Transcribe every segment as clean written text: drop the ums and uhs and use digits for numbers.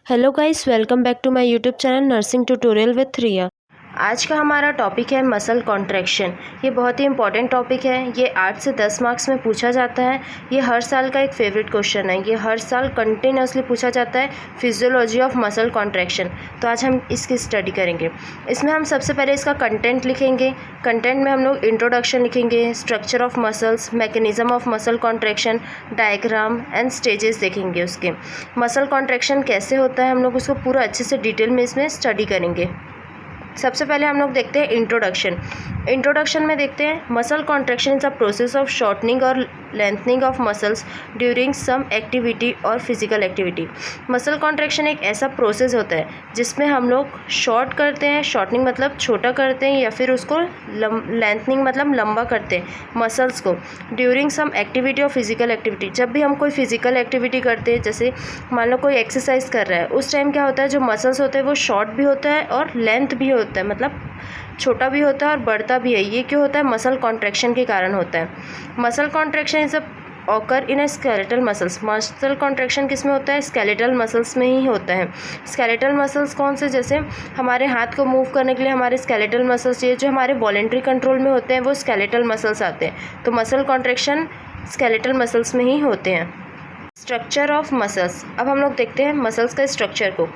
Hello guys, welcome back to my YouTube channel nursing tutorial with Riya. आज का हमारा topic है मसल कॉन्ट्रैक्शन। ये बहुत ही इंपॉर्टेंट टॉपिक है। ये 8 से 10 मार्क्स में पूछा जाता है। ये हर साल का एक फेवरेट क्वेश्चन है। ये हर साल कंटिन्यूसली पूछा जाता है, फिजियोलॉजी ऑफ मसल कॉन्ट्रैक्शन। तो आज हम इसकी स्टडी करेंगे। इसमें हम सबसे पहले इसका कंटेंट लिखेंगे। कंटेंट में हम लोग इंट्रोडक्शन लिखेंगे, structure of muscles, mechanism of muscle contraction, diagram and stages देखेंगे उसके। मसल कॉन्ट्रैक्शन कैसे होता है हम लोग उसको पूरा अच्छे से डिटेल में इसमें स्टडी करेंगे। सबसे पहले हम लोग देखते हैं इंट्रोडक्शन। इंट्रोडक्शन में देखते हैं muscle contraction is a process of shortening और lengthening of muscles during some activity और फिजिकल एक्टिविटी। मसल कॉन्ट्रैक्शन एक ऐसा प्रोसेस होता है जिसमें हम लोग शॉर्ट करते हैं, शॉर्टनिंग मतलब छोटा करते हैं, या फिर उसको लेंथनिंग मतलब लंबा करते हैं मसल्स को ड्यूरिंग सम एक्टिविटी और फिजिकल एक्टिविटी। जब भी हम कोई फिजिकल एक्टिविटी करते हैं, जैसे मान लो कोई एक्सरसाइज कर रहा है, उस टाइम क्या होता है, जो मसल्स होते हैं वो शॉर्ट भी होता है और लेंथ भी होता है, मतलब छोटा भी होता है और बढ़ता भी है। ये क्यों होता है? मसल कॉन्ट्रैक्शन के कारण होता है। Muscle contraction is a occur in a skeletal muscles. Muscle contraction किस में होता है? स्केलेटल मसल्स में ही होता है। स्केलेटल मसल्स कौन से? जैसे हमारे हाथ को मूव करने के लिए हमारे स्केलेटल मसल्स चाहिए, जो हमारे वॉलेंट्री कंट्रोल में होते हैं वो स्केलेटल मसल्स आते हैं। तो मसल कॉन्ट्रैक्शन स्केलेटल मसल्स में ही होते हैं। Structure of muscles. अब हम लोग देखते हैं मसल्स का स्ट्रक्चर को।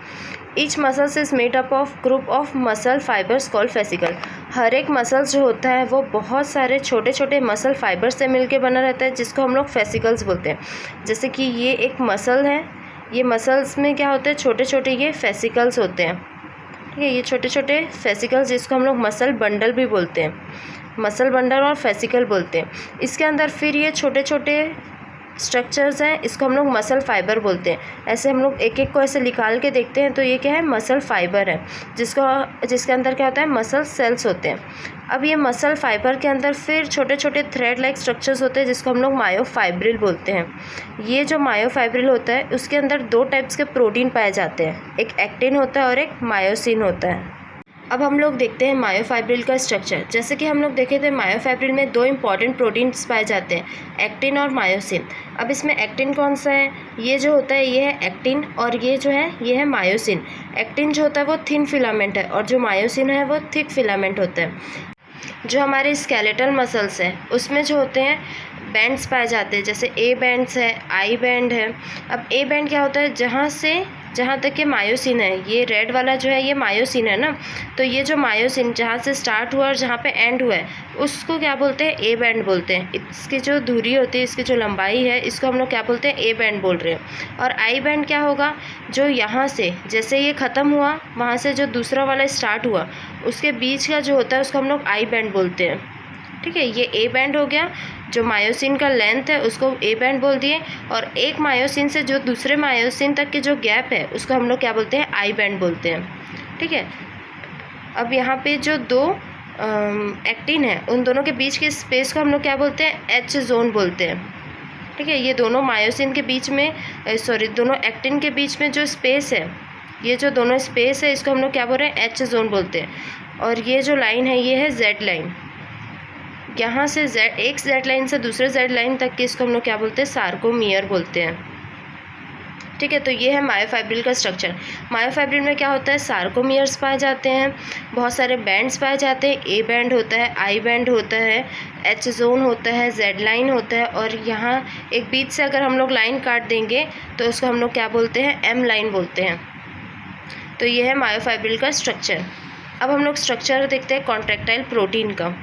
Each muscles is made up of group of muscle fibres called fascicle. हर एक मसल्स जो होता है वो बहुत सारे छोटे छोटे मसल फाइबर्स से मिलके बना रहता है, जिसको हम लोग फेसिकल्स बोलते हैं। जैसे कि ये एक मसल है, ये मसल्स में क्या होते हैं, छोटे छोटे ये फेसिकल्स होते हैं। ठीक है, ये छोटे छोटे फेसिकल्स, जिसको हम लोग मसल बंडल भी बोलते हैं, मसल बंडल और फेसिकल बोलते हैं। इसके अंदर फिर ये छोटे छोटे स्ट्रक्चर्स हैं, इसको हम लोग मसल फाइबर बोलते हैं। ऐसे हम लोग एक एक को ऐसे निकाल के देखते हैं तो ये क्या है? मसल फाइबर है, जिसके अंदर क्या होता है? मसल सेल्स होते हैं। अब ये मसल फाइबर के अंदर फिर छोटे छोटे थ्रेड लाइक स्ट्रक्चर्स होते हैं, जिसको हम लोग मायोफाइब्रिल बोलते हैं। ये जो मायोफाइब्रिल होता है उसके अंदर 2 टाइप्स के प्रोटीन पाए जाते हैं, एक एक्टिन होता है और एक मायोसिन होता है। अब हम लोग देखते हैं मायोफाइब्रिल का स्ट्रक्चर। जैसे कि हम लोग देखे थे, मायोफाइब्रिल में 2 इंपॉर्टेंट प्रोटीन्स पाए जाते हैं, एक्टिन और मायोसिन। अब इसमें एक्टिन कौन सा है? ये जो होता है ये है एक्टिन, और ये जो है ये है मायोसिन। एक्टिन जो होता है वो थिन फिलामेंट है और जो मायोसिन है वो थिक फिलामेंट होता है। जो हमारे स्केलेटल मसल्स हैं उसमें जो होते हैं बैंड्स पाए जाते हैं, जैसे ए बैंड्स है, आई बैंड है। अब ए बैंड क्या होता है? जहाँ तक के मायोसिन है, ये रेड वाला जो है ये मायोसिन है ना, तो ये जो मायोसिन जहाँ से स्टार्ट हुआ और जहाँ पे एंड हुआ है उसको क्या बोलते हैं? ए बैंड बोलते हैं। इसकी जो दूरी होती है, इसकी जो लंबाई है, इसको हम लोग क्या बोलते हैं? ए बैंड बोल रहे हैं। और आई बैंड क्या होगा? जो यहाँ से जैसे ये ख़त्म हुआ, वहाँ से जो दूसरा वाला स्टार्ट हुआ, उसके बीच का जो होता है उसको हम लोग आई बैंड बोलते हैं। ठीक है, ये ए बैंड हो गया। जो मायोसिन का लेंथ है उसको ए बैंड बोल दिए, और एक मायोसिन से जो दूसरे मायोसिन तक के जो गैप है उसको हम लोग क्या बोलते हैं? आई बैंड बोलते हैं। ठीक है, अब यहाँ पे जो 2 एक्टिन है उन दोनों के बीच के स्पेस को हम लोग क्या बोलते हैं? एच जोन बोलते हैं। ठीक है, ये दोनों मायोसिन के बीच में दोनों एक्टिन के बीच में जो स्पेस है, ये जो दोनों स्पेस है इसको हम लोग क्या बोल रहे हैं? एच जोन बोलते हैं। और ये जो लाइन है ये है जेड लाइन। यहाँ से एक जेड लाइन से दूसरे जेड लाइन तक के इसको हम लोग क्या बोलते हैं? सार्कोमियर बोलते हैं। ठीक है, तो ये है मायोफाइब्रिल का स्ट्रक्चर। मायोफाइब्रिल में क्या होता है? सार्कोमियर्स पाए जाते हैं, बहुत सारे बैंड्स पाए जाते हैं। ए बैंड होता है, आई बैंड होता है, एच जोन होता है, जेड लाइन होता है, और यहाँ एक बीच से अगर हम लोग लाइन काट देंगे तो उसको हम लोग क्या बोलते हैं? एम लाइन बोलते हैं। तो ये है मायोफाइब्रिल का स्ट्रक्चर। अब हम लोग स्ट्रक्चर देखते हैं कॉन्ट्रैक्टाइल प्रोटीन का।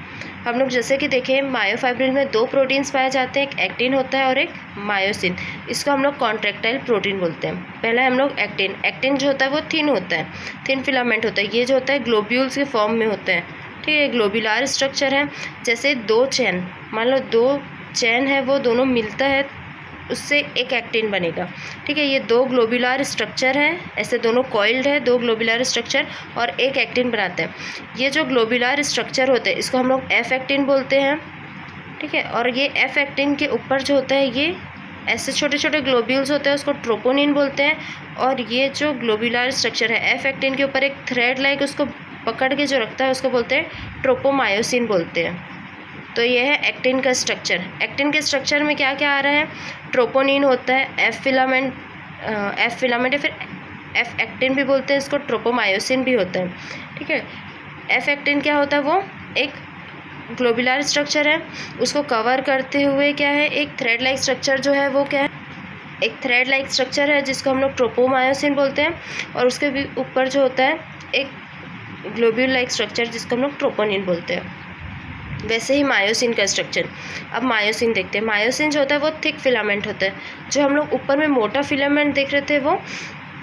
हम लोग जैसे कि देखें, मायोफाइब्रिल में 2 प्रोटीन्स पाए जाते हैं, एक एक्टिन होता है और एक मायोसिन। इसको हम लोग कॉन्ट्रैक्टाइल प्रोटीन बोलते हैं। पहले हम लोग एक्टिन। एक्टिन जो होता है वो थिन होता है, थिन फिलामेंट होता है। ये जो होता है ग्लोब्यूल्स के फॉर्म में होता है। ठीक है, ग्लोबुलर स्ट्रक्चर है। जैसे 2 चेन, मान लो 2 चेन है, वो दोनों मिलता है, उससे एक एक्टिन बनेगा। ठीक है, ये 2 ग्लोबुलर स्ट्रक्चर हैं, ऐसे दोनों कॉइल्ड है, 2 ग्लोबुलर स्ट्रक्चर, और एक एक्टिन बनाते हैं। ये जो ग्लोबुलर स्ट्रक्चर होते हैं इसको हम लोग एफ एक्टिन बोलते हैं। ठीक है, और ये एफ एक्टिन के ऊपर जो होता है ये ऐसे छोटे छोटे ग्लोब्यूल्स होते हैं, उसको ट्रोपोनिन बोलते हैं। और ये जो ग्लोबुलर स्ट्रक्चर है एफ एक्टिन के ऊपर एक थ्रेड लाइक उसको पकड़ के जो रखता है उसको बोलते हैं ट्रोपोमायोसिन बोलते हैं। तो ये है एक्टिन का स्ट्रक्चर। एक्टिन के स्ट्रक्चर में क्या क्या आ रहा है? ट्रोपोनिन होता है, एफ फिलामेंट या फिर एफ एक्टिन भी बोलते हैं इसको, ट्रोपोमायोसिन भी होता है, ठीक है। एफ एक्टिन क्या होता है, वो एक ग्लोबुलर स्ट्रक्चर है, उसको कवर करते हुए क्या है, एक थ्रेड लाइक स्ट्रक्चर जो है वो क्या है, एक थ्रेड लाइक स्ट्रक्चर है जिसको हम लोग ट्रोपोमायोसिन बोलते हैं, और उसके भी ऊपर जो होता है एक ग्लोब्यूल लाइक स्ट्रक्चर जिसको हम लोग ट्रोपोनिन बोलते हैं। वैसे ही मायोसिन का स्ट्रक्चर। अब मायोसिन देखते हैं। मायोसिन जो होता है वो थिक फिलामेंट होता है, जो हम लोग ऊपर में मोटा फिलामेंट देख रहे थे वो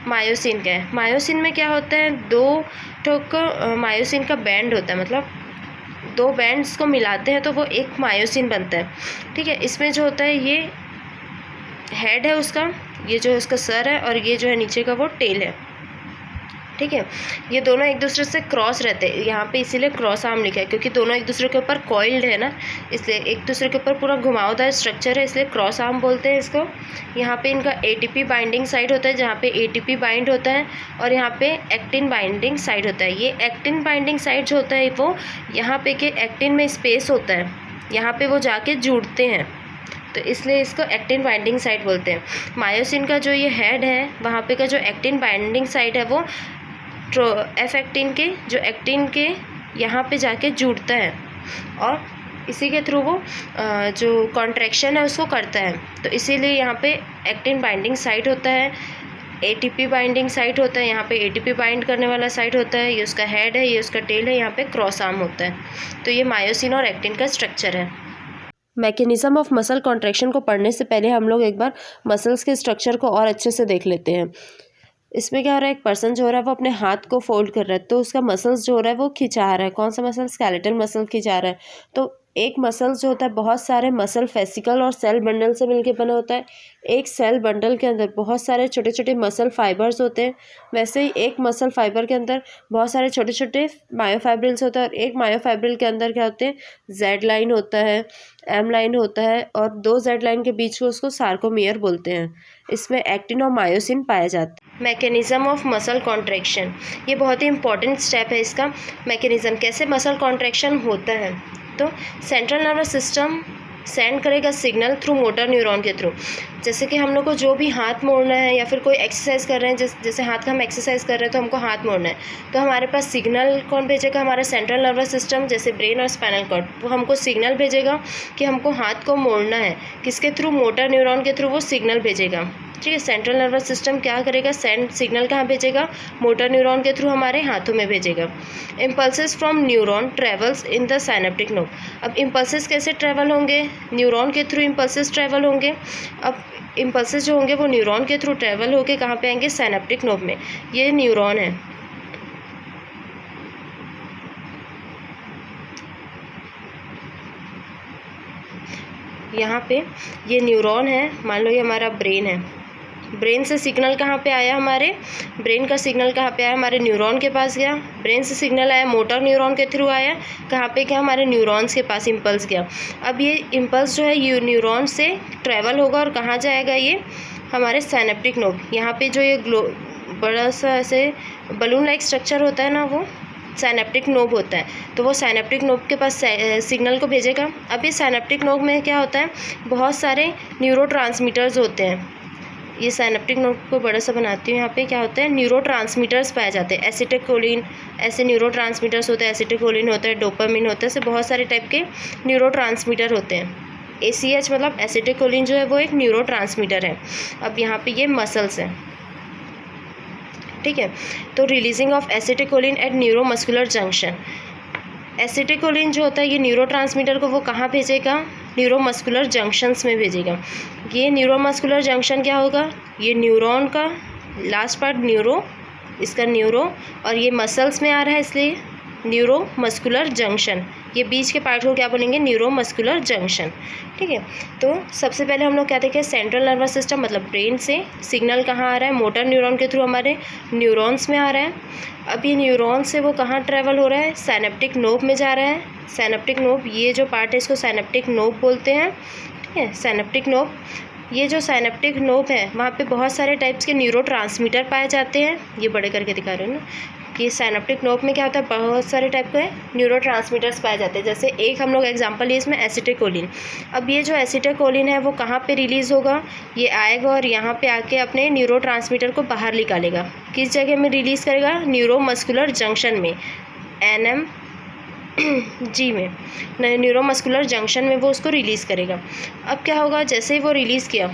मायोसिन का है। मायोसिन में क्या होता है, दो ठोक मायोसिन का बैंड होता है, मतलब दो बैंड्स को मिलाते हैं तो वो एक मायोसिन बनता है, ठीक है। इसमें जो होता है ये हेड है उसका, ये जो है उसका सर है, और ये जो है नीचे का वो टेल है, ठीक है। ये दोनों एक दूसरे से क्रॉस रहते हैं, यहाँ पे इसीलिए क्रॉस आर्म लिखा है क्योंकि दोनों एक दूसरे के ऊपर कॉइल्ड है ना, इसलिए एक दूसरे के ऊपर पूरा घुमावदार स्ट्रक्चर है, इसलिए क्रॉस आर्म बोलते हैं इसको। यहाँ पे इनका एटीपी बाइंडिंग साइट होता है, जहाँ पे एटीपी बाइंड होता है, और यहाँ पे एक्टिन बाइंडिंग साइट होता है। ये एक्टिन बाइंडिंग साइट जो होता है वो यहाँ पे के एक्टिन में स्पेस होता है, यहाँ पे वो जाके जुड़ते हैं, तो इसलिए इसको एक्टिन बाइंडिंग साइट बोलते हैं। मायोसिन का जो ये हेड है वहाँ पे का जो एक्टिन बाइंडिंग साइट है वो एफ एक्टिन के जो एक्टिन के यहाँ पे जाके जुड़ता है, और इसी के थ्रू वो जो कॉन्ट्रैक्शन है उसको करता है, तो इसीलिए यहाँ पे एक्टिन बाइंडिंग साइट होता है, एटीपी बाइंडिंग साइट होता है, यहाँ पे एटीपी बाइंड करने वाला साइट होता है, ये उसका हेड है, ये उसका टेल है, यहाँ पे क्रॉस आर्म होता है। तो ये मायोसिन और एक्टिन का स्ट्रक्चर है। मैकेनिज़्म ऑफ मसल कॉन्ट्रैक्शन को पढ़ने से पहले हम लोग एक बार मसल्स के स्ट्रक्चर को और अच्छे से देख लेते हैं। इसमें क्या हो रहा है, एक पर्सन जो हो रहा है वो अपने हाथ को फोल्ड कर रहा है, तो उसका मसल्स जो हो रहा है वो खिंचा रहा है। कौन सा मसल, स्केलेटल मसल खिंचा रहा है। तो एक मसल्स जो होता है बहुत सारे मसल फेसिकल और सेल बंडल से मिलके बना होता है। एक सेल बंडल के अंदर बहुत सारे छोटे छोटे मसल फाइबर्स होते हैं, वैसे ही एक मसल फाइबर के अंदर बहुत सारे छोटे छोटे मायोफाइब्रिल्स होता है, और एक मायोफाइब्रिल के अंदर क्या होते हैं, जेड लाइन होता है, एम लाइन होता है, और दो जेड लाइन के बीच को उसको सार्कोमियर बोलते हैं। इसमें एक्टिन और मायोसिन पाया जाता है। मैकेनिज़्म ऑफ मसल कॉन्ट्रैक्शन, ये बहुत ही इंपॉर्टेंट स्टेप है इसका। मैकेनिज़्म कैसे मसल कॉन्ट्रैक्शन होता है, तो सेंट्रल नर्वस सिस्टम सेंड करेगा सिग्नल थ्रू मोटर न्यूरॉन के थ्रू। जैसे कि हम लोग को जो भी हाथ मोड़ना है या फिर कोई एक्सरसाइज कर रहे हैं, जैसे हाथ का हम एक्सरसाइज कर रहे हैं तो हमको हाथ मोड़ना है, तो हमारे पास सिग्नल कौन भेजेगा, हमारा सेंट्रल नर्वस सिस्टम, जैसे ब्रेन और स्पाइनल कॉर्ड, वो हमको सिग्नल भेजेगा कि हमको हाथ को मोड़ना है। किसके थ्रू, मोटर न्यूरॉन के थ्रू वो सिग्नल भेजेगा, ठीक है। सेंट्रल नर्वस सिस्टम क्या करेगा, सेंड सिग्नल कहाँ भेजेगा, मोटर न्यूरॉन के थ्रू हमारे हाथों में भेजेगा। Impulses from neuron travels in the synaptic knob. अब इम्पल्सेस कैसे ट्रैवल होंगे, न्यूरॉन के थ्रू इम्पल्सेस ट्रैवल होंगे। अब इम्पल्सेस जो होंगे वो न्यूरॉन के थ्रू ट्रैवल होके कहाँ पे आएंगे, साइनेप्टिक नोब में। ये न्यूरॉन है, यहाँ पे ये न्यूरॉन है, मान लो ये हमारा ब्रेन है। ब्रेन से सिग्नल कहाँ पे आया, हमारे ब्रेन का सिग्नल कहाँ पे आया, हमारे न्यूरॉन के पास गया। ब्रेन से सिग्नल आया, मोटर न्यूरॉन के थ्रू आया, कहाँ पे गया, हमारे न्यूरॉन्स के पास इम्पल्स गया। अब ये इम्पल्स जो है ये न्यूरॉन से ट्रैवल होगा और कहाँ जाएगा, ये हमारे साइनेप्टिक नोब। यहाँ पे जो ये बड़ा सा ऐसे बलून लाइक स्ट्रक्चर होता है ना, वो साइनेप्टिक नोब होता है, तो वो साइनेप्टिक नोब के पास सिग्नल को भेजेगा। अब ये साइनेप्टिक नोब में क्या होता है, बहुत सारे न्यूरोट्रांसमीटर्स होते हैं। ये साइनेप्टिक नोब को बड़ा सा बनाती हूँ। यहाँ पे क्या होता है, न्यूरोट्रांसमीटर्स पाए जाते हैं, एसिटिकोलिन, ऐसे न्यूरोट्रांसमीटर्स होते हैं, एसिटिकोलिन होता है, डोपामिन होता है, ऐसे बहुत सारे टाइप के न्यूरोट्रांसमीटर होते हैं। ACH मतलब एसिटिकोलिन जो है वो एक न्यूरोट्रांसमीटर है। अब यहाँ पे ये मसल्स हैं, ठीक है। तो releasing of acetylcholine at neuromuscular junction. Acetylcholine जो होता है ये न्यूरोट्रांसमीटर को वो कहाँ भेजेगा, न्यूरोमस्कुलर जंक्शंस में भेजेगा। ये न्यूरोमस्कुलर जंक्शन क्या होगा, ये न्यूरॉन का लास्ट पार्ट न्यूरो, इसका न्यूरो, और ये मसल्स में आ रहा है इसलिए न्यूरोमस्कुलर जंक्शन। ये बीच के पार्ट को क्या बोलेंगे, न्यूरोमस्कुलर जंक्शन, ठीक है। तो सबसे पहले हम लोग क्या देखें, सेंट्रल नर्वस सिस्टम मतलब ब्रेन से सिग्नल कहाँ आ रहा है, मोटर न्यूरॉन के थ्रू हमारे न्यूरॉन्स में आ रहा है। अब ये न्यूरॉन से वो कहाँ ट्रैवल हो रहा है, साइनेप्टिक नोब में जा रहा है। साइनेप्टिक नोब, ये जो पार्ट है इसको साइनेप्टिक नोब बोलते हैं, ठीक है। साइनेप्टिक नोब, ये जो साइनेप्टिक नोब है वहाँ पे बहुत सारे टाइप्स के न्यूरोट्रांसमीटर पाए जाते हैं। ये बड़े करके दिखा रहे हो ना, कि साइनेप्टिक नर्व में क्या होता है, बहुत सारे टाइप के न्यूरोट्रांसमीटर्स पाए जाते हैं। जैसे एक हम लोग एग्जांपल लिए इसमें एसिटिकोलिन। अब ये जो एसिटिकोलिन है वो कहाँ पे रिलीज़ होगा, ये आएगा और यहाँ पे आके अपने न्यूरोट्रांसमीटर को बाहर निकालेगा। किस जगह में रिलीज़ करेगा, न्यूरोमस्कुलर जंक्शन में, NMG में, न्यूरोमस्कुलर जंक्शन में वो उसको रिलीज़ करेगा। अब क्या होगा, जैसे ही वो रिलीज़ किया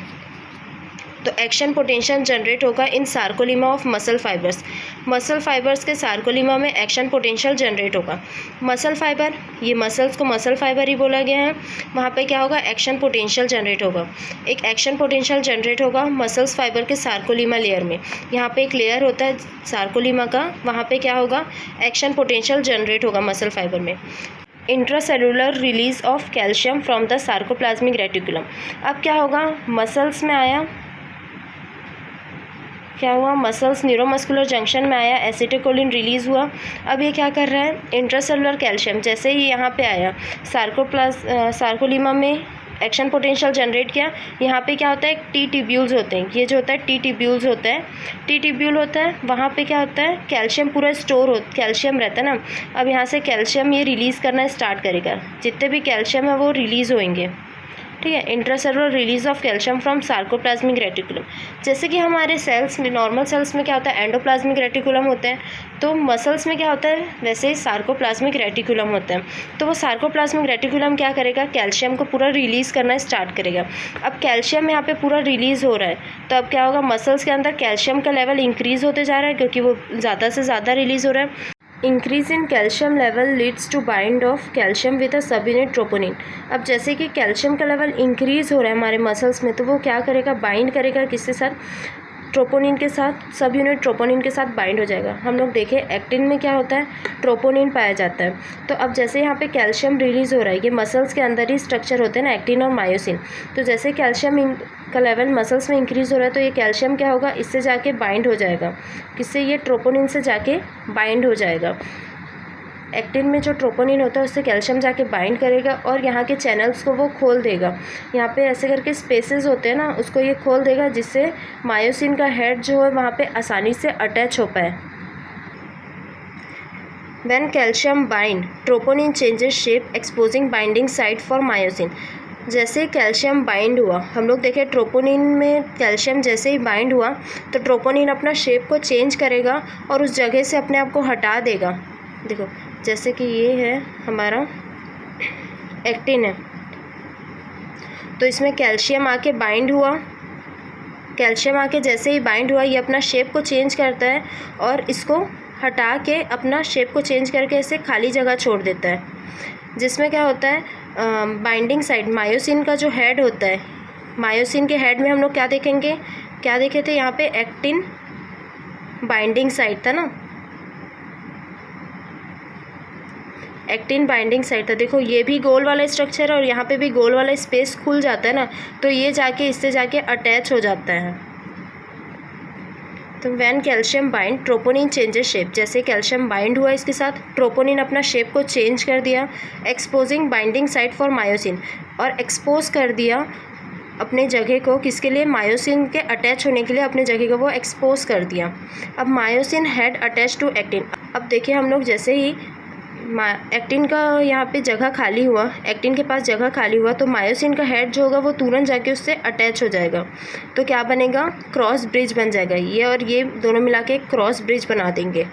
तो एक्शन पोटेंशियल जनरेट होगा in sarcolemma of muscle fibers. Muscle fibers के सार्कोलिमा में एक्शन पोटेंशियल जनरेट होगा। मसल फाइबर, ये मसल्स को मसल फाइबर ही बोला गया है। वहाँ पे क्या होगा, एक्शन पोटेंशियल जनरेट होगा। एक एक्शन पोटेंशियल जनरेट होगा मसल्स फाइबर के सार्कोलिमा लेयर में। यहाँ पे एक लेयर होता है सार्कोलिमा का, वहाँ पे क्या होगा, एक्शन पोटेंशियल जनरेट होगा मसल फाइबर में। Intracellular release of calcium from the sarcoplasmic reticulum. अब क्या होगा, मसल्स में आया, क्या हुआ, मसल्स न्यूरोमस्कुलर जंक्शन में आया, एसिटिकोलिन रिलीज़ हुआ। अब ये क्या कर रहा है, इंट्रासेलुलर कैल्शियम जैसे ही यहाँ पे आया, सार्कोलिमा में एक्शन पोटेंशियल जनरेट किया। यहाँ पे क्या होता है, टी ट्यूब्यूल्स होते हैं, ये जो होता है टी ट्यूब्यूल्स होता है, टी ट्यूब्यूल होता है। वहाँ पे क्या होता है, कैल्शियम पूरा स्टोर हो, कैल्शियम रहता है ना। अब यहाँ से कैल्शियम ये रिलीज़ करना स्टार्ट करेगा, जितने भी कैल्शियम है वो रिलीज़ होंगे, ठीक है। Intracellular release of calcium from sarcoplasmic reticulum. जैसे कि हमारे सेल्स में, नॉर्मल सेल्स में क्या होता है, एंडोप्लाज्मिक रेटिकुलम होते हैं, तो मसल्स में क्या होता है, वैसे ही सार्कोप्लाज्मिक रेटिकुलम होता है। तो वो सार्कोप्लाज्मिक रेटिकुलम क्या करेगा, कैल्शियम को पूरा रिलीज़ करना स्टार्ट करेगा। अब कैल्शियम यहाँ पे पूरा रिलीज़ हो रहा है, तो अब क्या होगा, मसल्स के अंदर कैल्शियम का लेवल इंक्रीज़ होते जा रहा है, क्योंकि वो ज़्यादा से ज़्यादा रिलीज़ हो रहा है। Increase in calcium level leads to bind of calcium with a subunit troponin. अब जैसे कि कैल्शियम का लेवल इंक्रीज़ हो रहा है हमारे मसल्स में, तो वो क्या करेगा, बाइंड करेगा किसके साथ, ट्रोपोनिन के साथ, सब यूनिट ट्रोपोनिन के साथ बाइंड हो जाएगा। हम लोग देखें एक्टिन में क्या होता है, ट्रोपोनिन पाया जाता है। तो अब जैसे यहाँ पे कैल्शियम रिलीज़ हो रहा है, ये मसल्स के अंदर ही स्ट्रक्चर होते हैं ना, एक्टिन और मायोसिन। तो जैसे कैल्शियम का लेवल मसल्स में इंक्रीज़ हो रहा है, तो ये कैल्शियम क्या होगा, इससे जाके बाइंड हो जाएगा, किससे, ये ट्रोपोनिन से जाके बाइंड हो जाएगा। एक्टिन में जो ट्रोपोनिन होता है उससे कैल्शियम जाके बाइंड करेगा और यहाँ के चैनल्स को वो खोल देगा। यहाँ पे ऐसे करके स्पेसेस होते हैं ना, उसको ये खोल देगा, जिससे मायोसिन का हेड जो है वहाँ पे आसानी से अटैच हो पाए। When calcium bind, troponin changes shape, exposing binding site for myosin. जैसे कैल्शियम बाइंड हुआ, हम लोग देखें ट्रोपोनिन में कैल्शियम जैसे ही बाइंड हुआ तो ट्रोपोनिन अपना शेप को चेंज करेगा और उस जगह से अपने आप को हटा देगा। देखो जैसे कि ये है हमारा एक्टिन है, तो इसमें कैल्शियम आके बाइंड हुआ, कैल्शियम आके जैसे ही बाइंड हुआ ये अपना शेप को चेंज करता है और इसको हटा के अपना शेप को चेंज करके ऐसे खाली जगह छोड़ देता है, जिसमें क्या होता है, बाइंडिंग साइड, मायोसिन का जो हेड होता है, मायोसिन के हेड में हम लोग क्या देखेंगे, क्या देखे थे, यहाँ पे एक्टिन बाइंडिंग साइड था ना, एक्टिन बाइंडिंग साइड था। देखो ये भी गोल वाला स्ट्रक्चर है और यहाँ पे भी गोल वाला स्पेस खुल जाता है ना, तो ये जाके इससे जाके अटैच हो जाता है। तो when calcium bind, troponin changes shape. जैसे कैल्शियम बाइंड हुआ इसके साथ, ट्रोपोनिन अपना शेप को चेंज कर दिया, exposing binding site for myosin, और एक्सपोज कर दिया अपने जगह को, किसके लिए, मायोसिन के अटैच होने के लिए अपने जगह को वो एक्सपोज कर दिया। अब myosin head attach to actin. अब देखिए हम लोग जैसे ही एक्टिन का यहाँ पे जगह खाली हुआ, एक्टिन के पास जगह खाली हुआ, तो मायोसिन का हेड जो होगा वो तुरंत जाके उससे अटैच हो जाएगा। तो क्या बनेगा, क्रॉस ब्रिज बन जाएगा। ये और ये दोनों मिला के क्रॉस ब्रिज बना देंगे,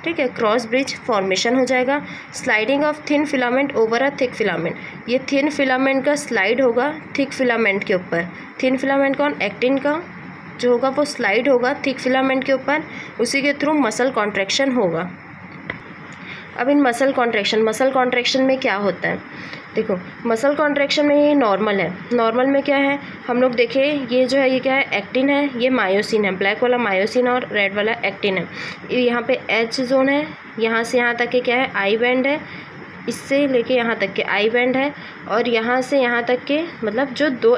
ठीक है, क्रॉस ब्रिज फॉर्मेशन हो जाएगा। Sliding of thin filament over a thick filament. ये थिन फिलामेंट का स्लाइड होगा थिक फिलामेंट के ऊपर। थिन फिलामेंट कौन, एक्टिन का जो होगा वो स्लाइड होगा थिक फिलामेंट के ऊपर, उसी के थ्रू मसल कॉन्ट्रैक्शन होगा। अब इन मसल कॉन्ट्रैक्शन में क्या होता है, देखो मसल कॉन्ट्रैक्शन में ये नॉर्मल है। नॉर्मल में क्या है, हम लोग देखें ये जो है ये क्या है, एक्टिन है, ये मायोसिन है, ब्लैक वाला मायोसिन और रेड वाला एक्टिन है। यहाँ पे एच जोन है, यहाँ से यहाँ तक के क्या है, आई बैंड है, इससे लेके यहाँ तक के आई बैंड है, और यहाँ से यहाँ तक के मतलब जो दो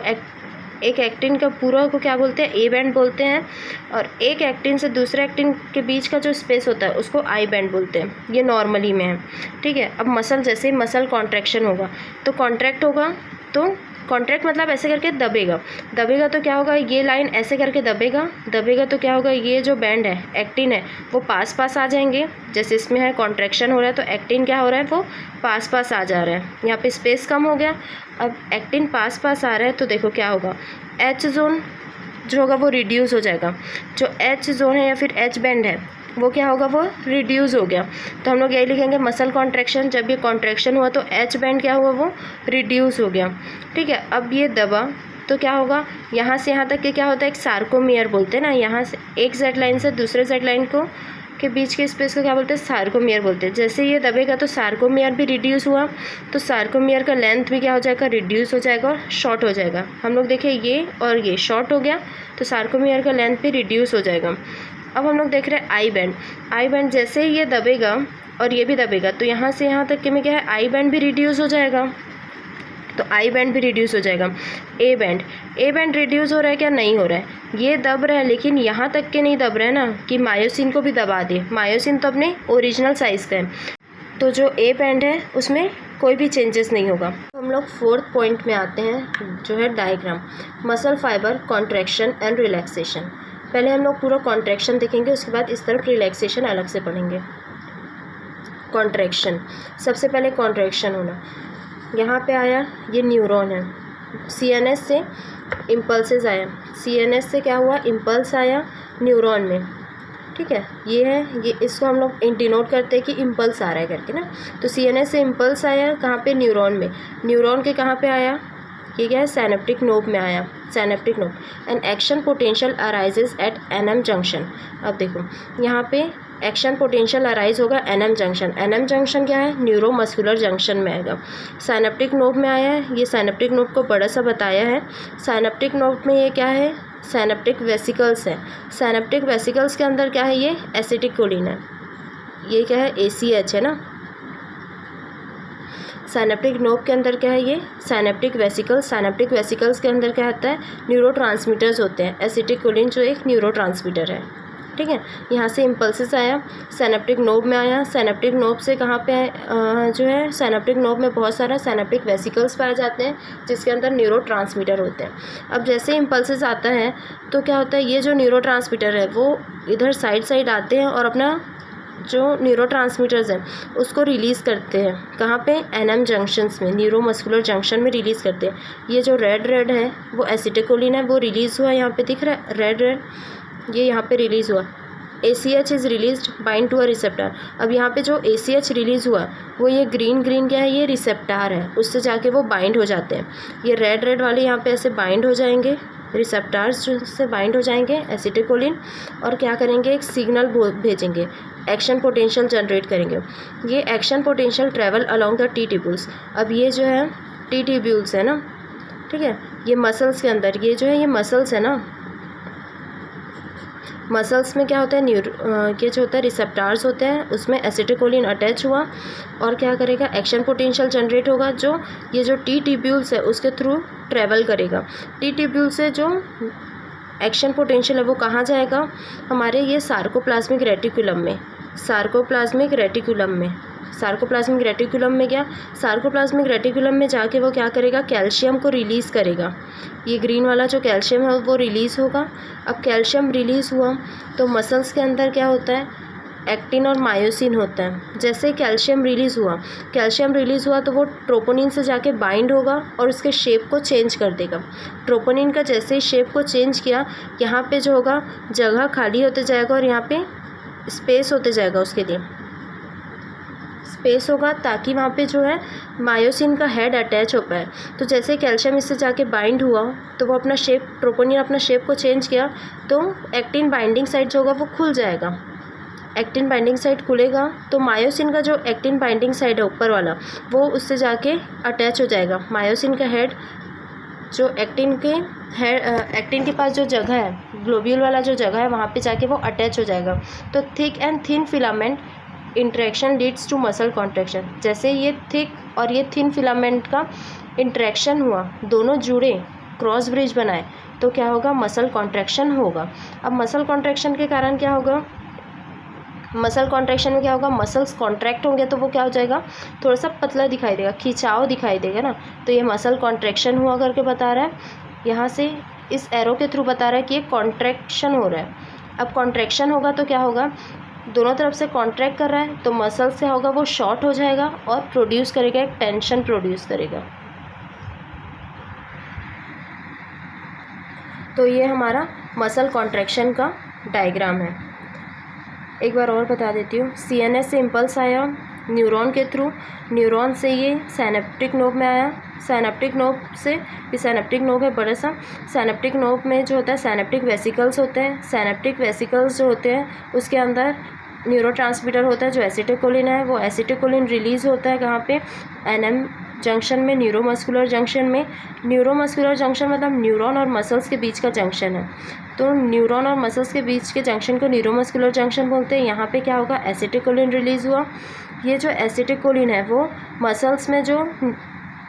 एक एक्टिन का पूरा को क्या बोलते हैं, ए बैंड बोलते हैं, और एक एक्टिन से दूसरे एक्टिन के बीच का जो स्पेस होता है उसको आई बैंड बोलते हैं। ये नॉर्मली में है, ठीक है। अब मसल, जैसे मसल कॉन्ट्रैक्शन होगा तो कॉन्ट्रैक्ट होगा तो कॉन्ट्रैक्ट मतलब ऐसे करके दबेगा, दबेगा तो क्या होगा, ये लाइन ऐसे करके दबेगा, दबेगा तो क्या होगा, ये जो बैंड है एक्टिन है वो पास पास आ जाएंगे। जैसे इसमें है कॉन्ट्रैक्शन हो रहा है तो एक्टिन क्या हो रहा है, वो पास पास आ जा रहा है, यहाँ पे स्पेस कम हो गया। अब एक्टिन पास पास आ रहा है तो देखो क्या होगा, एच जोन जो होगा वो रिड्यूस हो जाएगा। जो एच जोन है या फिर एच बैंड है वो क्या होगा, वो रिड्यूस हो गया। तो हम लोग यही लिखेंगे मसल कॉन्ट्रैक्शन, जब ये कॉन्ट्रैक्शन हुआ तो एच बैंड क्या हुआ, वो रिड्यूस हो गया। ठीक है, अब ये दबा तो क्या होगा, यहाँ से यहाँ तक के क्या होता है, एक सार्कोमियर बोलते हैं ना, यहाँ से एक जेड लाइन से दूसरे जेड लाइन को के बीच के स्पेस को क्या बोलते हैं, सार्कोमियर बोलते हैं। जैसे ये दबेगा तो सार्कोमियर भी रिड्यूस हुआ, तो सार्कोमियर का लेंथ भी क्या हो जाएगा, रिड्यूस हो जाएगा और शॉर्ट हो जाएगा। हम लोग देखें ये और ये शॉर्ट हो गया तो सार्कोमियर का लेंथ भी रिड्यूस हो जाएगा। अब हम लोग देख रहे हैं आई बैंड, आई बैंड जैसे ही ये दबेगा और ये भी दबेगा तो यहाँ से यहाँ तक के में क्या है, आई बैंड भी रिड्यूस हो जाएगा, तो आई बैंड भी रिड्यूस हो जाएगा। A band, A band reduce हो रहा है क्या, नहीं हो रहा है, ये दब रहा है लेकिन यहाँ तक के नहीं दब रहा है ना कि मायोसिन को भी दबा दे, मायोसिन तो अपने ओरिजिनल साइज़ का है, तो जो ए बैंड है उसमें कोई भी चेंजेस नहीं होगा। तो हम लोग फोर्थ पॉइंट में आते हैं जो है diagram, muscle fibre contraction and relaxation. पहले हम लोग पूरा कॉन्ट्रैक्शन देखेंगे, उसके बाद इस तरफ रिलैक्सेशन अलग से पढ़ेंगे। कॉन्ट्रैक्शन, सबसे पहले कॉन्ट्रैक्शन होना, यहाँ पे आया ये न्यूरॉन है, सीएनएस से इम्पल्सेस आया, सीएनएस से क्या हुआ, इम्पल्स आया न्यूरॉन में। ठीक है, ये है, ये इसको हम लोग डिनोट करते हैं कि इम्पल्स आ रहा है करके ना। तो सीएनएस से इम्पल्स आया कहाँ पे, न्यूरॉन में, न्यूरॉन के कहाँ पे आया, ये क्या है, साइनेप्टिक नोब में आया, synaptic knob. And action potential arises at NM junction. अब देखो यहाँ पे एक्शन पोटेंशियल अराइज होगा एनएम जंक्शन, एनएम जंक्शन क्या है, न्यूरोमस्कुलर जंक्शन में आएगा। साइनेप्टिक नोब में आया है, ये साइनेप्टिक नोब को बड़ा सा बताया है। साइनेप्टिक नोब में ये क्या है, साइनेप्टिक वेसिकल्स है, साइनेप्टिक वेसिकल्स के अंदर क्या है, ये एसिटिकोलिन है, ये क्या है, ACH है ना। साइनेप्टिक नोब के अंदर क्या है, ये साइनेप्टिक वेसिकल्स, साइनेप्टिक वेसिकल्स के अंदर क्या होता है, न्यूरोट्रांसमीटर्स होते हैं, एसिटिकोलिन जो एक न्यूरोट्रांसमीटर है। ठीक है, यहाँ से इम्पल्सेस आया, साइनेप्टिक नोब में आया, साइनेप्टिक नोब से कहाँ पे जो है, साइनेप्टिक नोब में बहुत सारा साइनेप्टिक वेसिकल्स पाए जाते हैं जिसके अंदर न्यूरोट्रांसमीटर होते हैं। अब जैसे इम्पल्सेस आता है तो क्या होता है, ये जो न्यूरोट्रांसमीटर है वो इधर साइड साइड आते हैं और अपना जो न्यूरोट्रांसमीटर्स हैं उसको रिलीज़ करते हैं, कहाँ पे, एनएम जंक्शंस में, न्यूरोमस्कुलर जंक्शन में रिलीज़ करते हैं। ये जो रेड रेड है वो एसिटिकोलिन है, वो रिलीज़ हुआ, यहाँ पे दिख रहा है रेड रेड, ये यहाँ पे रिलीज़ हुआ। ACH is released bind to a receptor. अब यहाँ पे जो ACH रिलीज़ हुआ वो ये ग्रीन ग्रीन क्या है, ये रिसेप्टार है, उससे जाके वो बाइंड हो जाते हैं। ये रेड रेड वाले यहाँ पे ऐसे बाइंड हो जाएंगे, रिसेप्टार्स से बाइंड हो जाएंगे एसिटिकोलिन, और क्या करेंगे, एक सिग्नल भेजेंगे, एक्शन पोटेंशियल जनरेट करेंगे। ये action potential travel along the T tubules. अब ये जो है टी ट्यूब्यूल्स है ना, ठीक है, ये मसल्स के अंदर, ये जो है ये मसल्स है ना, मसल्स में क्या होता है, ये जो होता है रिसेप्टार्स होते हैं, उसमें एसिटिकोलिन अटैच हुआ और क्या करेगा, एक्शन पोटेंशियल जनरेट होगा, जो ये जो टी ट्यूब्यूल्स है उसके थ्रू ट्रैवल करेगा। टी ट्यूब्यूल से जो एक्शन पोटेंशियल है वो कहाँ जाएगा, हमारे ये सार्कोप्लाज्मिक रेटिकुलम में, सार्कोप्लाज्मिक रेटिकुलम में, सार्कोप्लाज्मिक रेटिकुलम में क्या, सार्कोप्लाज्मिक रेटिकुलम में जाके वो क्या करेगा, कैल्शियम को रिलीज़ करेगा। ये ग्रीन वाला जो कैल्शियम है वो रिलीज़ होगा। अब कैल्शियम रिलीज़ हुआ तो मसल्स के अंदर क्या होता है, एक्टिन और मायोसिन होता है। जैसे कैल्शियम रिलीज़ हुआ, कैल्शियम रिलीज़ हुआ तो वो ट्रोपोनिन से जाके बाइंड होगा और उसके शेप को चेंज कर देगा। ट्रोपोनिन का जैसे ही शेप को चेंज किया, यहाँ पे जो होगा जगह खाली होते जाएगा और यहाँ पे स्पेस होते जाएगा, उसके लिए स्पेस होगा ताकि वहाँ पे जो है मायोसिन का हेड अटैच हो पाए। तो जैसे कैल्शियम इससे जाके बाइंड हुआ तो वो अपना शेप, ट्रोपोनिन अपना शेप को चेंज किया तो एक्टिन बाइंडिंग साइट जो होगा वो खुल जाएगा। एक्टिन बाइंडिंग साइट खुलेगा तो मायोसिन का जो एक्टिन बाइंडिंग साइट है ऊपर वाला वो उससे जाके अटैच हो जाएगा। मायोसिन का हेड जो एक्टिन के पास जो जगह है, ग्लोब्यूल वाला जो जगह है, वहाँ पे जाके वो अटैच हो जाएगा। तो thick and thin filament interaction leads to muscle contraction. जैसे ये थिक और ये थिन फिलामेंट का इंटरेक्शन हुआ, दोनों जुड़े, क्रॉस ब्रिज बनाए, तो क्या होगा, मसल कॉन्ट्रैक्शन होगा। अब मसल कॉन्ट्रैक्शन के कारण क्या होगा, मसल कॉन्ट्रैक्शन में क्या होगा, मसल्स कॉन्ट्रैक्ट होंगे तो वो क्या हो जाएगा, थोड़ा सा पतला दिखाई देगा, खिंचाव दिखाई देगा ना, तो ये मसल कॉन्ट्रैक्शन हुआ करके बता रहा है। यहाँ से इस एरो के थ्रू बता रहा है कि ये कॉन्ट्रैक्शन हो रहा है। अब कॉन्ट्रैक्शन होगा तो क्या होगा, दोनों तरफ से कॉन्ट्रैक्ट कर रहा है तो मसल से होगा वो शॉर्ट हो जाएगा और प्रोड्यूस करेगा, एक टेंशन प्रोड्यूस करेगा। तो ये हमारा मसल कॉन्ट्रैक्शन का डायग्राम है। एक बार और बता देती हूँ। सीएनएस से इम्पल्स आया न्यूरॉन के थ्रू, न्यूरॉन से ये साइनेप्टिक नोब में आया, साइनेप्टिक नोब से, ये साइनेप्टिक नोब है बड़ा सा, साइनेप्टिक नोब में जो होता है साइनेप्टिक वेसिकल्स होते हैं, साइनेप्टिक वेसिकल्स जो होते हैं उसके अंदर न्यूरोट्रांसमीटर होता है जो एसिटिकोलिन है, वो एसिटिकोलिन रिलीज़ होता है कहाँ पे, एनएम जंक्शन में, न्यूरोमस्कुलर जंक्शन में। न्यूरोमस्कुलर जंक्शन मतलब न्यूरॉन और मसल्स के बीच का जंक्शन है, तो न्यूरॉन और मसल्स के बीच के जंक्शन को न्यूरोमस्कुलर जंक्शन बोलते हैं। यहाँ पे क्या होगा, एसिटिकोलिन रिलीज़ हुआ। ये जो एसिटिकोलिन है वो मसल्स में जो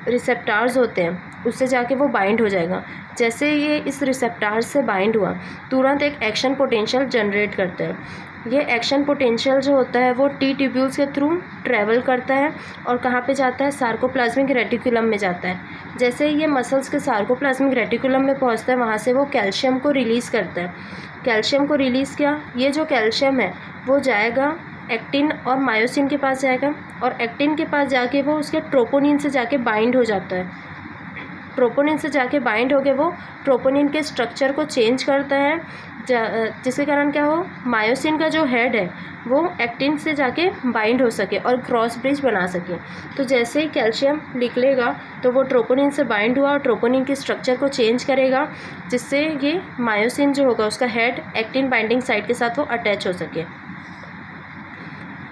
रिसेप्टार्स होते हैं उससे जाके वो बाइंड हो जाएगा। जैसे ये इस रिसेप्टार से बाइंड हुआ तुरंत एक एक्शन पोटेंशियल जनरेट करता है। ये एक्शन पोटेंशियल जो होता है वो टी ट्यूब्यूल्स के थ्रू ट्रैवल करता है और कहाँ पे जाता है, सार्कोप्लाज्मिक रेटिकुलम में जाता है। जैसे ये मसल्स के सार्कोप्लाज्मिक रेटिकुलम में पहुँचता है वहाँ से वो कैल्शियम को रिलीज़ करता है। कैल्शियम को रिलीज़ किया, ये जो कैल्शियम है वो जाएगा एक्टिन और मायोसिन के पास जाएगा और एक्टिन के पास जाके वो उसके ट्रोपोनिन से जाके बाइंड हो जाता है। ट्रोपोनिन से जाके बाइंड हो गए वो ट्रोपोनिन के स्ट्रक्चर को चेंज करता है, जिसके कारण क्या हो, मायोसिन का जो हेड है वो एक्टिन से जाके बाइंड हो सके और क्रॉस ब्रिज बना सके। तो जैसे ही कैल्शियम निकलेगा तो वो ट्रोपोनिन से बाइंड हुआ और ट्रोपोनिन के स्ट्रक्चर को चेंज करेगा, जिससे ये मायोसिन जो होगा उसका हेड एक्टिन बाइंडिंग साइट के साथ वो अटैच हो सके।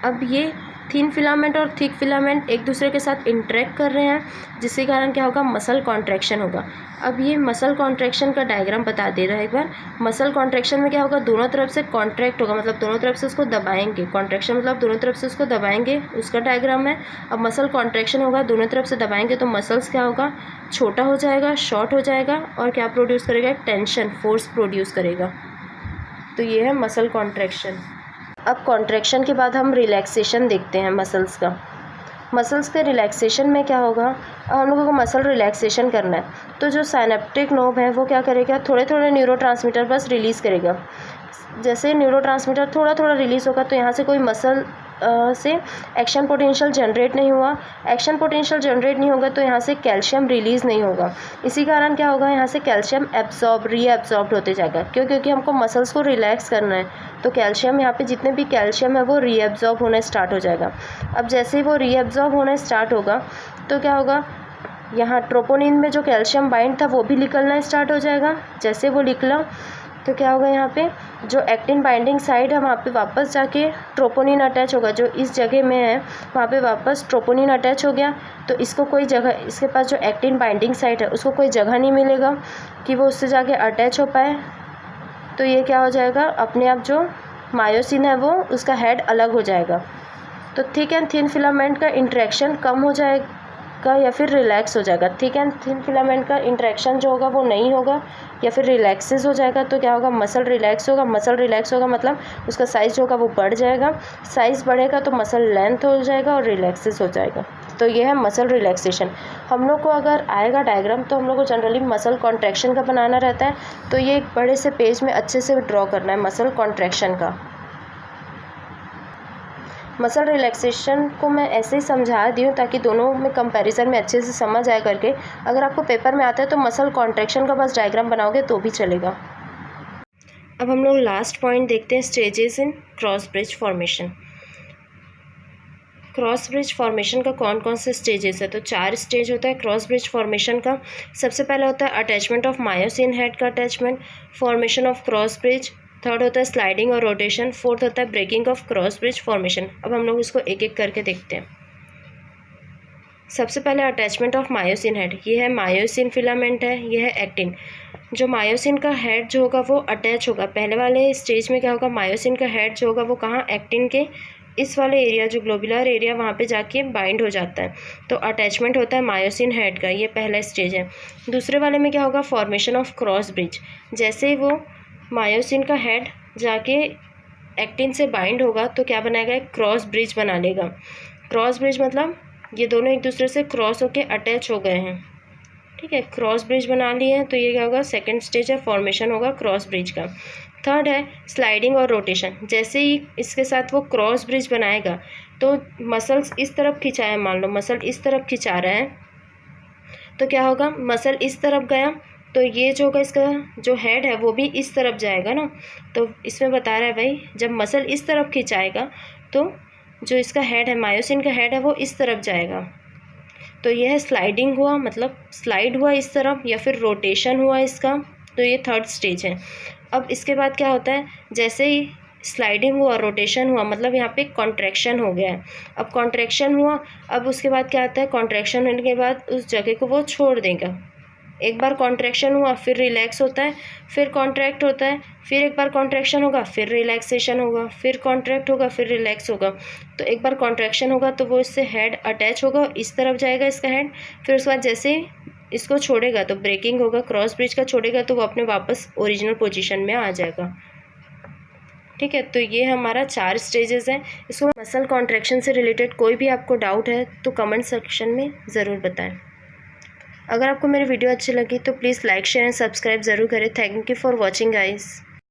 अब ये थिन फिलामेंट और थिक फिलामेंट एक दूसरे के साथ इंटरेक्ट कर रहे हैं, जिसके कारण क्या होगा, मसल कॉन्ट्रैक्शन होगा। अब ये मसल कॉन्ट्रैक्शन का डायग्राम बता दे रहा है एक बार। मसल कॉन्ट्रैक्शन में क्या होगा, दोनों तरफ से कॉन्ट्रैक्ट होगा, मतलब दोनों तरफ से उसको दबाएंगे। कॉन्ट्रैक्शन मतलब दोनों तरफ से उसको दबाएंगे, उसका डायग्राम है। अब मसल कॉन्ट्रैक्शन होगा, दोनों तरफ से दबाएंगे तो मसल्स क्या होगा, छोटा हो जाएगा, शॉर्ट हो जाएगा और क्या प्रोड्यूस करेगा, टेंशन, फोर्स प्रोड्यूस करेगा। तो ये है मसल कॉन्ट्रैक्शन। अब कॉन्ट्रैक्शन के बाद हम रिलैक्सेशन देखते हैं मसल्स का। मसल्स के रिलैक्सेशन में क्या होगा, अब हम लोगों को मसल रिलैक्सेशन करना है तो जो साइनेप्टिक नोब है वो क्या करेगा, थोड़े थोड़े न्यूरोट्रांसमीटर बस रिलीज़ करेगा। जैसे न्यूरोट्रांसमीटर थोड़ा थोड़ा रिलीज़ होगा तो यहाँ से कोई मसल से एक्शन पोटेंशियल जनरेट नहीं हुआ। एक्शन पोटेंशियल जनरेट नहीं होगा तो यहाँ से कैल्शियम रिलीज़ नहीं होगा। इसी कारण क्या होगा, यहाँ से कैल्शियम रीएब्जॉर्ब होते जाएगा। क्योंकि हमको मसल्स को रिलैक्स करना है तो कैल्शियम, यहाँ पे जितने भी कैल्शियम है वो रीएब्जॉर्ब होना स्टार्ट हो जाएगा। अब जैसे ही वो रीएब्जॉर्ब होना स्टार्ट होगा तो क्या होगा, यहाँ ट्रोपोनिन में जो कैल्शियम बाइंड था वो भी निकलना स्टार्ट हो जाएगा। जैसे वो निकला तो क्या होगा, यहाँ पे जो एक्टिन बाइंडिंग साइड है वहाँ पे वापस जाके ट्रोपोनिन अटैच होगा। जो इस जगह में है वहाँ पे वापस ट्रोपोनिन अटैच हो गया तो इसको कोई जगह, इसके पास जो एक्टिन बाइंडिंग साइड है उसको कोई जगह नहीं मिलेगा कि वो उससे जाके अटैच हो पाए। तो ये क्या हो जाएगा, अपने आप जो मायोसिन है वो उसका हेड अलग हो जाएगा। तो थिक एंड थिन फिलामेंट का इंटरेक्शन कम हो जाएगा या फिर रिलैक्स हो जाएगा। थिक एंड थिन फिलामेंट का इंटरेक्शन जो होगा वो नहीं होगा या फिर रिलैक्सेस हो जाएगा। तो क्या होगा, मसल रिलैक्स होगा। मसल रिलैक्स होगा मतलब उसका साइज़ जो होगा वो बढ़ जाएगा। साइज़ बढ़ेगा तो मसल लेंथ हो जाएगा और रिलैक्सेस हो जाएगा। तो ये है मसल रिलैक्सेशन। हम लोग को अगर आएगा डायग्राम तो हम लोग को जनरली मसल कॉन्ट्रैक्शन का बनाना रहता है, तो ये एक बड़े से पेज में अच्छे से ड्रॉ करना है मसल कॉन्ट्रैक्शन का। मसल रिलैक्सेशन को मैं ऐसे ही समझा दी हूँ ताकि दोनों में कंपैरिजन में अच्छे से समझ आए करके। अगर आपको पेपर में आता है तो मसल कॉन्ट्रैक्शन का बस डायग्राम बनाओगे तो भी चलेगा। अब हम लोग लास्ट पॉइंट देखते हैं, stages in cross bridge formation. Cross bridge formation का कौन कौन से स्टेजेस है, तो 4 स्टेज होता है क्रॉस ब्रिज फॉर्मेशन का। सबसे पहले होता है अटैचमेंट ऑफ मायोसिन हेड का attachment, formation of cross bridge. Third होता है स्लाइडिंग और रोटेशन। फोर्थ होता है breaking of cross bridge formation. अब हम लोग इसको एक एक करके देखते हैं। सबसे पहले अटैचमेंट ऑफ मायोसिन हेड। ये है मायोसिन फिलामेंट है, ये है एक्टिन। जो मायोसिन का हेड जो होगा वो अटैच होगा। पहले वाले स्टेज में क्या होगा, मायोसिन का हेड जो होगा वो कहाँ, एक्टिन के इस वाले एरिया जो ग्लोबुलर एरिया वहाँ पे जाके बाइंड हो जाता है। तो अटैचमेंट होता है मायोसिन हेड का, ये पहला स्टेज है। दूसरे वाले में क्या होगा, फॉर्मेशन ऑफ क्रॉस ब्रिज। जैसे ही वो मायोसिन का हेड जाके एक्टिन से बाइंड होगा तो क्या बनाएगा, एक क्रॉस ब्रिज बना लेगा। क्रॉस ब्रिज मतलब ये दोनों एक दूसरे से क्रॉस होके अटैच हो गए हैं, ठीक है, क्रॉस ब्रिज बना लिए हैं। तो ये क्या होगा, सेकंड स्टेज है, फॉर्मेशन होगा क्रॉस ब्रिज का। थर्ड है स्लाइडिंग और रोटेशन। जैसे ही इसके साथ वो क्रॉस ब्रिज बनाएगा तो मसल्स इस तरफ खिंचाए हैं, मान लो मसल इस तरफ खिंचा रहे हैं, तो क्या होगा, मसल इस तरफ गया तो ये जो होगा इसका जो हेड है वो भी इस तरफ जाएगा ना। तो इसमें बता रहा है भाई जब मसल इस तरफ खिंचाएगा तो जो इसका हेड है, मायोसिन का हेड है, वो इस तरफ जाएगा। तो यह है स्लाइडिंग हुआ, मतलब स्लाइड हुआ इस तरफ, या फिर रोटेशन हुआ इसका। तो ये थर्ड स्टेज है। अब इसके बाद क्या होता है, जैसे ही स्लाइडिंग हुआ, रोटेशन हुआ, मतलब यहाँ पे कॉन्ट्रैक्शन हो गया है। अब कॉन्ट्रैक्शन हुआ, अब उसके बाद क्या आता है, कॉन्ट्रैक्शन होने के बाद उस जगह को वो छोड़ देगा। एक बार कॉन्ट्रैक्शन हुआ फिर रिलैक्स होता है, फिर कॉन्ट्रैक्ट होता है, फिर एक बार कॉन्ट्रैक्शन होगा फिर रिलैक्सेशन होगा, फिर कॉन्ट्रैक्ट होगा फिर रिलैक्स होगा। तो एक बार कॉन्ट्रैक्शन होगा तो वो इससे हेड अटैच होगा, इस तरफ जाएगा इसका हेड। फिर उसके बाद जैसे इसको छोड़ेगा तो ब्रेकिंग होगा, क्रॉस ब्रिज का छोड़ेगा तो वो अपने वापस ओरिजिनल पोजीशन में आ जाएगा, ठीक है। तो ये हमारा 4 स्टेजेस हैं। इसको मसल कॉन्ट्रैक्शन से रिलेटेड कोई भी आपको डाउट है तो कमेंट सेक्शन में ज़रूर बताएं। अगर आपको मेरी वीडियो अच्छी लगी तो please like share and subscribe ज़रूर करें। Thank you for watching guys.